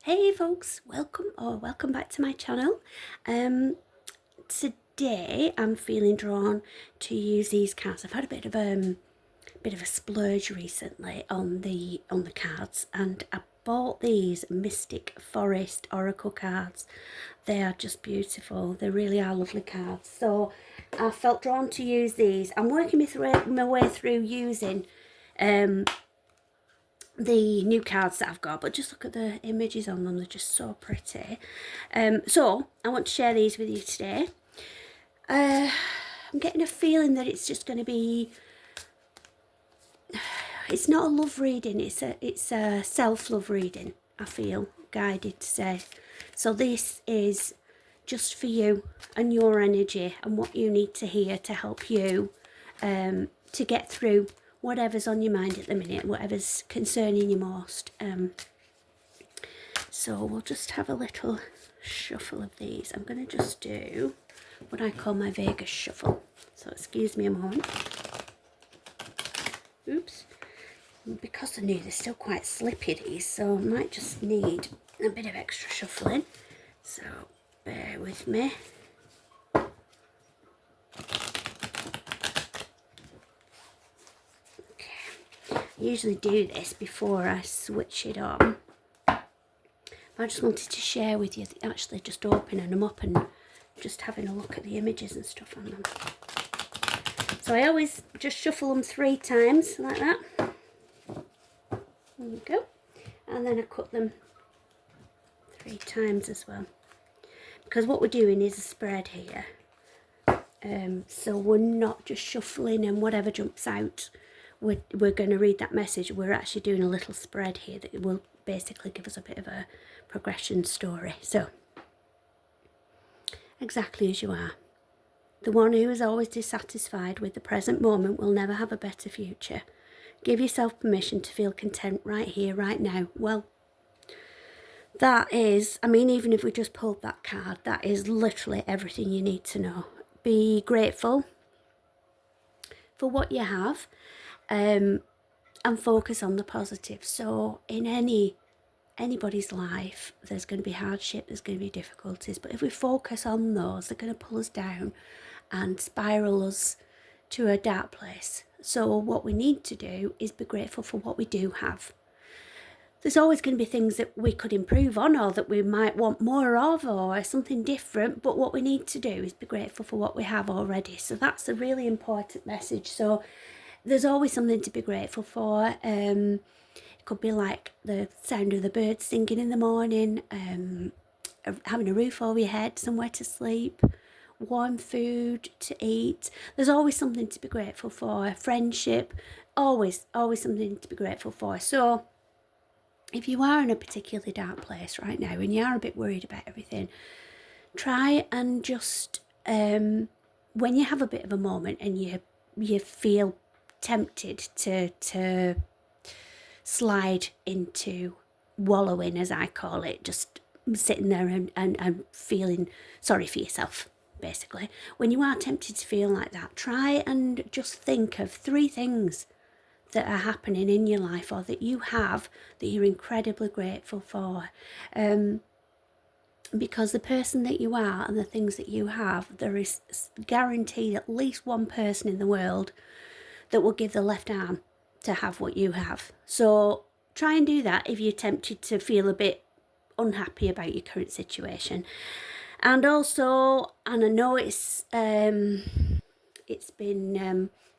Hey folks, welcome back to my channel. Today I'm feeling drawn to use these cards. I've had a bit of a splurge recently on the cards, and I bought these Mystic Forest Oracle cards. They are just beautiful. They really are lovely cards. So I felt drawn to use these. I'm working my way through using the new cards that I've got, but just look at the images on them. They're just so pretty. So I want to share these with you today. I'm getting a feeling that it's just going to be, it's not a love reading, it's a self-love reading, I feel guided to say. So this is just for you and your energy and what you need to hear to help you to get through whatever's on your mind at the minute, whatever's concerning you most. So we'll just have a little shuffle of these. I'm going to just do what I call my Vegas shuffle. So excuse me a moment. Oops. Because they're new, they're still quite slippy, these, so I might just need a bit of extra shuffling. So bear with me. I usually do this before I switch it on. I just wanted to share with you that actually just opening them up and just having a look at the images and stuff on them. So I always just shuffle them 3 times like that. There we go. And then I cut them 3 times as well. Because what we're doing is a spread here. So we're not just shuffling and whatever jumps out, we're going to read that message. We're actually doing a little spread here that will basically give us a bit of a progression story. So, exactly as you are. The one who is always dissatisfied with the present moment will never have a better future. Give yourself permission to feel content right here, right now. Well, that is, I mean, even if we just pulled that card, that is literally everything you need to know. Be grateful for what you have, and focus on the positive. So in anybody's life, there's going to be hardship, there's going to be difficulties, but if we focus on those, they're going to pull us down and spiral us to a dark place. So what we need to do is be grateful for what we do have. There's always going to be things that we could improve on, or that we might want more of, or something different, but what we need to do is be grateful for what we have already. So that's a really important message. So there's always something to be grateful for. It could be like the sound of the birds singing in the morning, having a roof over your head, somewhere to sleep, warm food to eat. There's always something to be grateful for. Friendship, always something to be grateful for. So if you are in a particularly dark place right now and you are a bit worried about everything, try and just, when you have a bit of a moment and you feel tempted to slide into wallowing, as I call it, just sitting there and feeling sorry for yourself, basically. When you are tempted to feel like that, try and just think of 3 things that are happening in your life, or that you have, that you're incredibly grateful for. Because the person that you are and the things that you have, there is guaranteed at least one person in the world that will give the left arm to have what you have. So try and do that if you're tempted to feel a bit unhappy about your current situation. And also, and I know it's been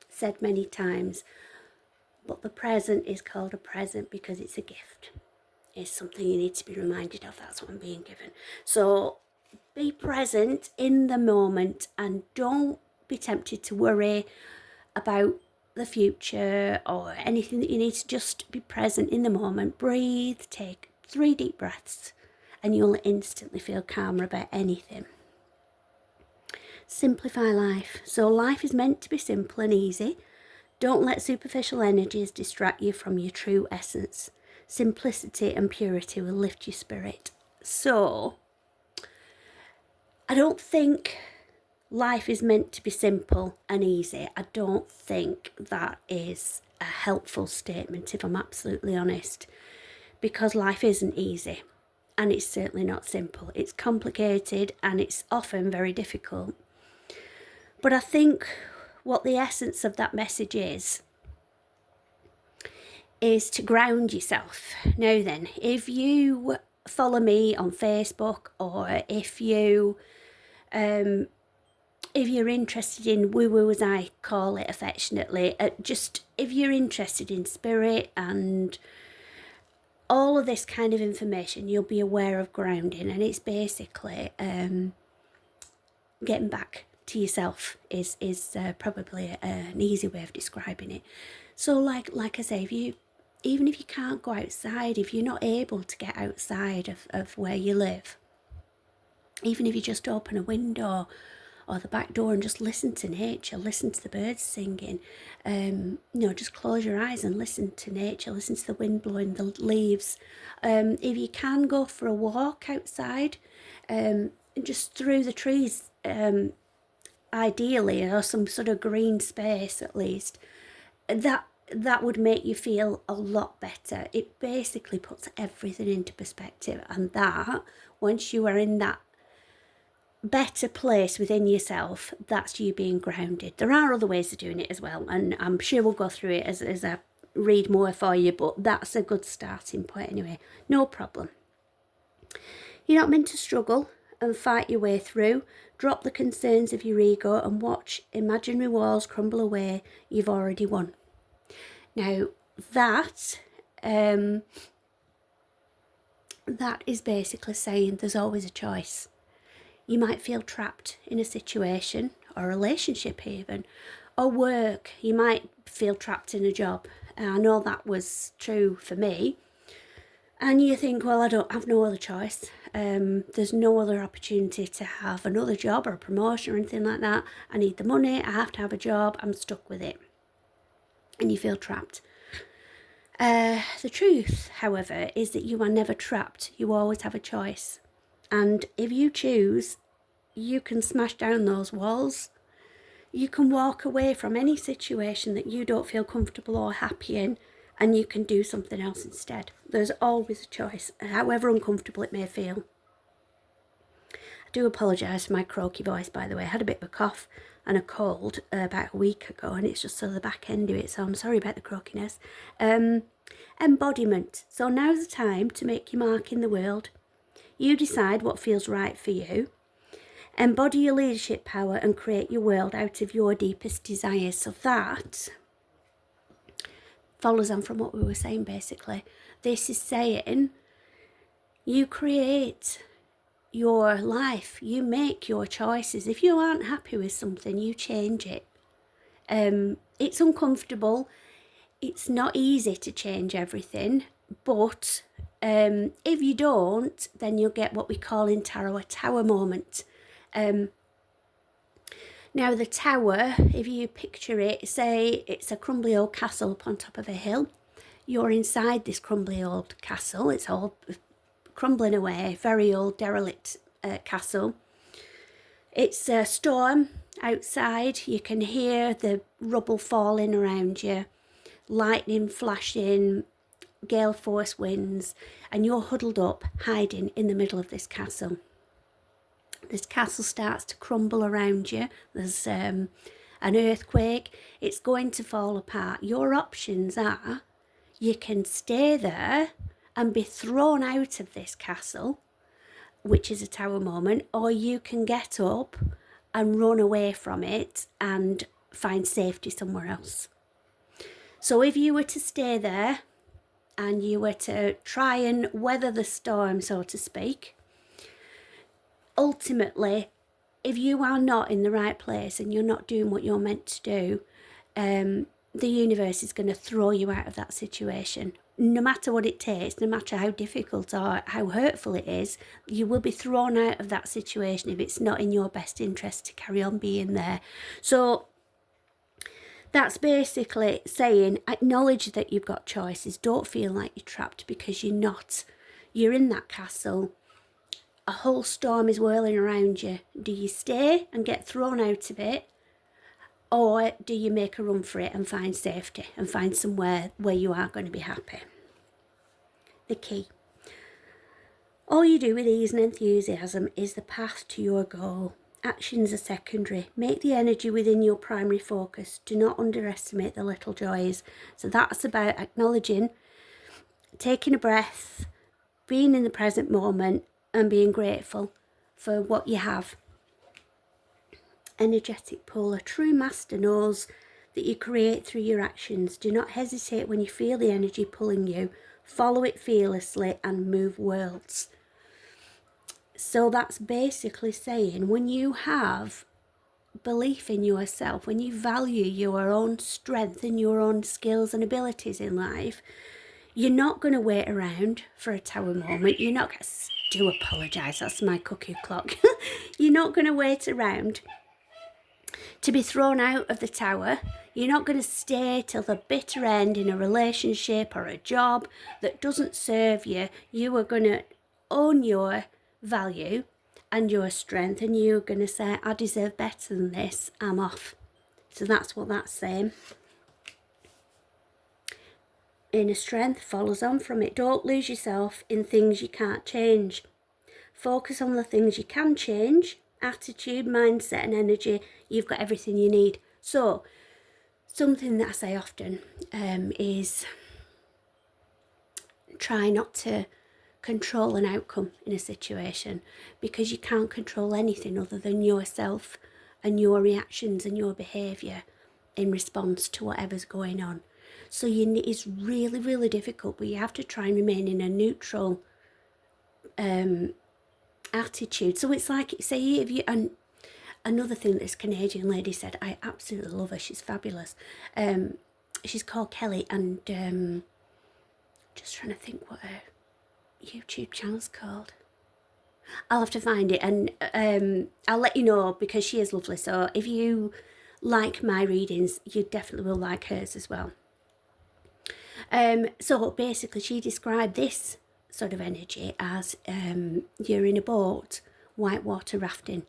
said many times, but the present is called a present because it's a gift. It's something you need to be reminded of. That's what I'm being given. So be present in the moment and don't be tempted to worry about the future or anything that you need to. Just be present in the moment. Breathe, take 3 deep breaths, and you'll instantly feel calmer about anything. Simplify life. So life is meant to be simple and easy. Don't let superficial energies distract you from your true essence. Simplicity and purity will lift your spirit. So, I don't think life is meant to be simple and easy. I don't think that is a helpful statement, if I'm absolutely honest, because life isn't easy. and it's certainly not simple. It's complicated and it's often very difficult. But I think what the essence of that message is to ground yourself. Now then, if you follow me on Facebook, or if you're interested in woo-woo, as I call it affectionately, just if you're interested in spirit and all of this kind of information, you'll be aware of grounding, and it's basically getting back to yourself is probably an easy way of describing it. So like I say, even if you can't go outside, if you're not able to get outside of where you live, even if you just open a window or the back door and just listen to nature, listen to the birds singing, just close your eyes and listen to nature, listen to the wind blowing the leaves. If you can go for a walk outside, just through the trees, ideally, or some sort of green space at least, that would make you feel a lot better. It basically puts everything into perspective, and that once you are in that better place within yourself, that's you being grounded. There are other ways of doing it as well, and I'm sure we'll go through it as I read more for you, but that's a good starting point anyway. No problem. You're not meant to struggle and fight your way through. Drop the concerns of your ego and watch imaginary walls crumble away. You've already won. Now that is basically saying there's always a choice. You might feel trapped in a situation or a relationship even, or work. You might feel trapped in a job. I know that was true for me. And you think, well, I don't have no other choice. There's no other opportunity to have another job or a promotion or anything like that. I need the money. I have to have a job. I'm stuck with it. And you feel trapped. The truth, however, is that you are never trapped. You always have a choice. And if you choose, you can smash down those walls. You can walk away from any situation that you don't feel comfortable or happy in, and you can do something else instead. There's always a choice, however uncomfortable it may feel. I do apologise for my croaky voice, by the way. I had a bit of a cough and a cold about a week ago, and it's just sort of the back end of it, so I'm sorry about the croakiness. Embodiment. So now's the time to make your mark in the world. You decide what feels right for you. Embody your leadership power and create your world out of your deepest desires. So that follows on from what we were saying basically. This is saying you create your life, you make your choices. If you aren't happy with something, you change it. It's uncomfortable. It's not easy to change everything, but if you don't, then you'll get what we call in tarot a tower moment. Now the tower, if you picture it, say it's a crumbly old castle up on top of a hill. You're inside this crumbly old castle. It's all crumbling away, very old derelict castle. It's a storm outside. You can hear the rubble falling around you, lightning flashing, gale force winds, and you're huddled up, hiding in the middle of this castle. This castle starts to crumble around you. There's an earthquake. It's going to fall apart. Your options are you can stay there and be thrown out of this castle, which is a tower moment, or you can get up and run away from it and find safety somewhere else. So if you were to stay there and you were to try and weather the storm, so to speak, ultimately, if you are not in the right place and you're not doing what you're meant to do, the universe is going to throw you out of that situation. No matter what it takes, no matter how difficult or how hurtful it is, you will be thrown out of that situation if it's not in your best interest to carry on being there. So that's basically saying acknowledge that you've got choices. Don't feel like you're trapped, because you're not. You're in that castle. A whole storm is whirling around you. Do you stay and get thrown out of it, or do you make a run for it and find safety and find somewhere where you are going to be happy? The key. All you do with ease and enthusiasm is the path to your goal. Actions are secondary. Make the energy within your primary focus. Do not underestimate the little joys. So that's about acknowledging, taking a breath, being in the present moment and being grateful for what you have. Energetic pull. A true master knows that you create through your actions. Do not hesitate when you feel the energy pulling you. Follow it fearlessly and move worlds. So that's basically saying when you have belief in yourself, when you value your own strength and your own skills and abilities in life, you're not going to wait around for a tower moment. You're not going to, do apologise, that's my cuckoo clock. You're not going to wait around to be thrown out of the tower. You're not going to stay till the bitter end in a relationship or a job that doesn't serve you. You are going to own your value and your strength, and you're going to say, I deserve better than this, I'm off. So that's what that's saying. Inner strength follows on from it. Don't lose yourself in things you can't change. Focus on the things you can change. Attitude, mindset and energy. You've got everything you need. So something that I say often is try not to control an outcome in a situation, because you can't control anything other than yourself and your reactions and your behaviour in response to whatever's going on. So it's really, really difficult, but you have to try and remain in a neutral attitude. So it's like, say if you, and another thing this Canadian lady said, I absolutely love her, she's fabulous. She's called Kelly, and just trying to think what her YouTube channel's called. I'll have to find it, and I'll let you know, because she is lovely. So if you like my readings, you definitely will like hers as well. So basically she described this sort of energy as you're in a boat whitewater rafting,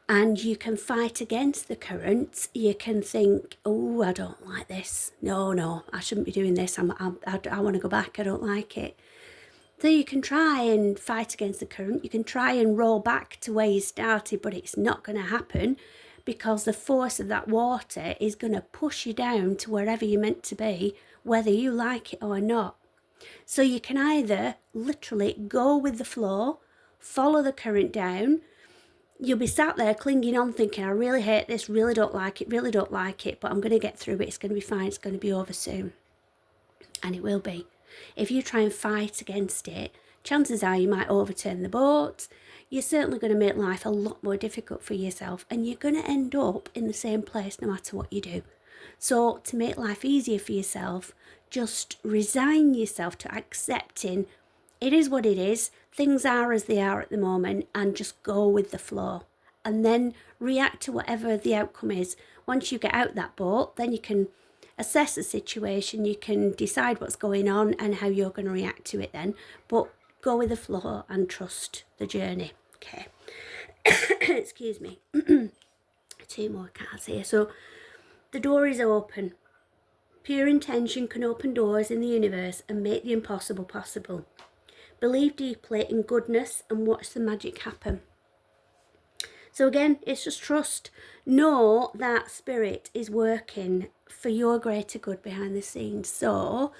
and you can fight against the currents. You can think, oh, I don't like this, no, I shouldn't be doing this, I want to go back, I don't like it. So you can try and fight against the current, you can try and roll back to where you started, but it's not going to happen, because the force of that water is going to push you down to wherever you're meant to be, whether you like it or not. So you can either literally go with the flow, follow the current down. You'll be sat there clinging on thinking, I really hate this, really don't like it, but I'm going to get through it, it's going to be fine, it's going to be over soon. And it will be. If you try and fight against it, chances are you might overturn the boat. You're certainly going to make life a lot more difficult for yourself, and you're going to end up in the same place no matter what you do. So to make life easier for yourself, just resign yourself to accepting it is what it is, things are as they are at the moment, and just go with the flow, and then react to whatever the outcome is. Once you get out that boat, then you can assess the situation, you can decide what's going on and how you're going to react to it then, but go with the flow and trust the journey. Okay. Excuse me. 2 more cards here. So the door is open. Pure intention can open doors in the universe and make the impossible possible. Believe deeply in goodness and watch the magic happen. So again, it's just trust. Know that spirit is working for your greater good behind the scenes. So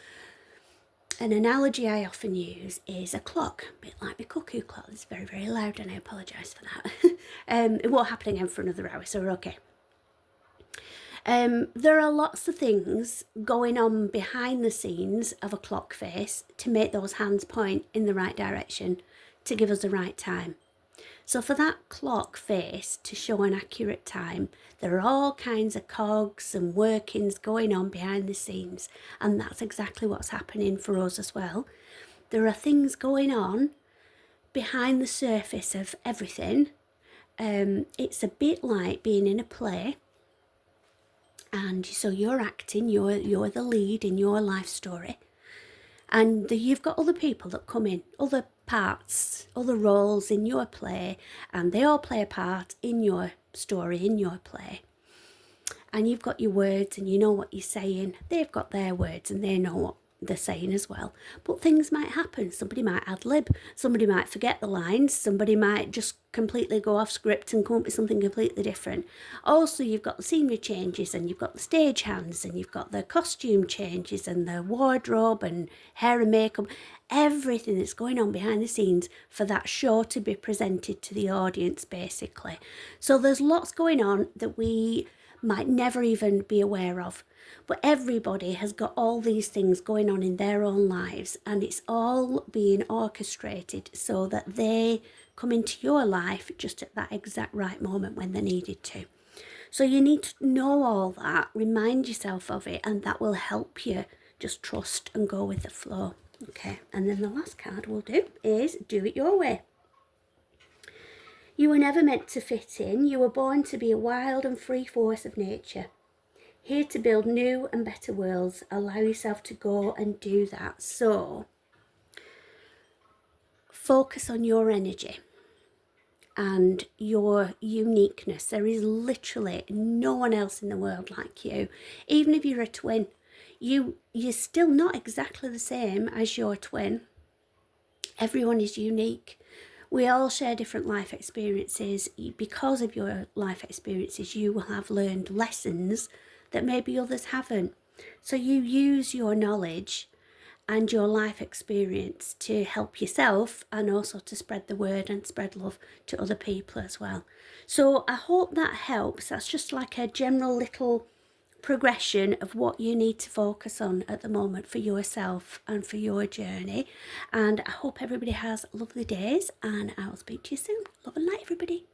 an analogy I often use is a clock, a bit like my cuckoo clock. It's very, very loud, and I apologise for that. It won't happen again for another hour, so we're okay. There are lots of things going on behind the scenes of a clock face to make those hands point in the right direction, to give us the right time. So for that clock face to show an accurate time, there are all kinds of cogs and workings going on behind the scenes, and that's exactly what's happening for us as well. There are things going on behind the surface of everything. It's a bit like being in a play, and so you're acting, you're the lead in your life story, and you've got other people that come in, other parts, other roles in your play, and they all play a part in your story, in your play. And you've got your words and you know what you're saying. They've got their words and they know the saying as well. But things might happen. Somebody might ad lib, somebody might forget the lines, somebody might just completely go off script and come up with something completely different. Also, you've got the scenery changes, and you've got the stage hands, and you've got the costume changes, and the wardrobe, and hair and makeup, everything that's going on behind the scenes for that show to be presented to the audience, basically. So there's lots going on that we might never even be aware of. But everybody has got all these things going on in their own lives, and it's all being orchestrated so that they come into your life just at that exact right moment when they're needed to. So you need to know all that, remind yourself of it, and that will help you just trust and go with the flow. Okay, and then the last card we'll do is do it your way. You were never meant to fit in. You were born to be a wild and free force of nature. Here to build new and better worlds. Allow yourself to go and do that. So, focus on your energy and your uniqueness. There is literally no one else in the world like you. Even if you're a twin, you're still not exactly the same as your twin. Everyone is unique. We all share different life experiences. Because of your life experiences, you will have learned lessons that maybe others haven't. So you use your knowledge and your life experience to help yourself, and also to spread the word and spread love to other people as well. So I hope that helps. That's just like a general little progression of what you need to focus on at the moment for yourself and for your journey. And I hope everybody has lovely days, and I'll speak to you soon. Love and light, everybody.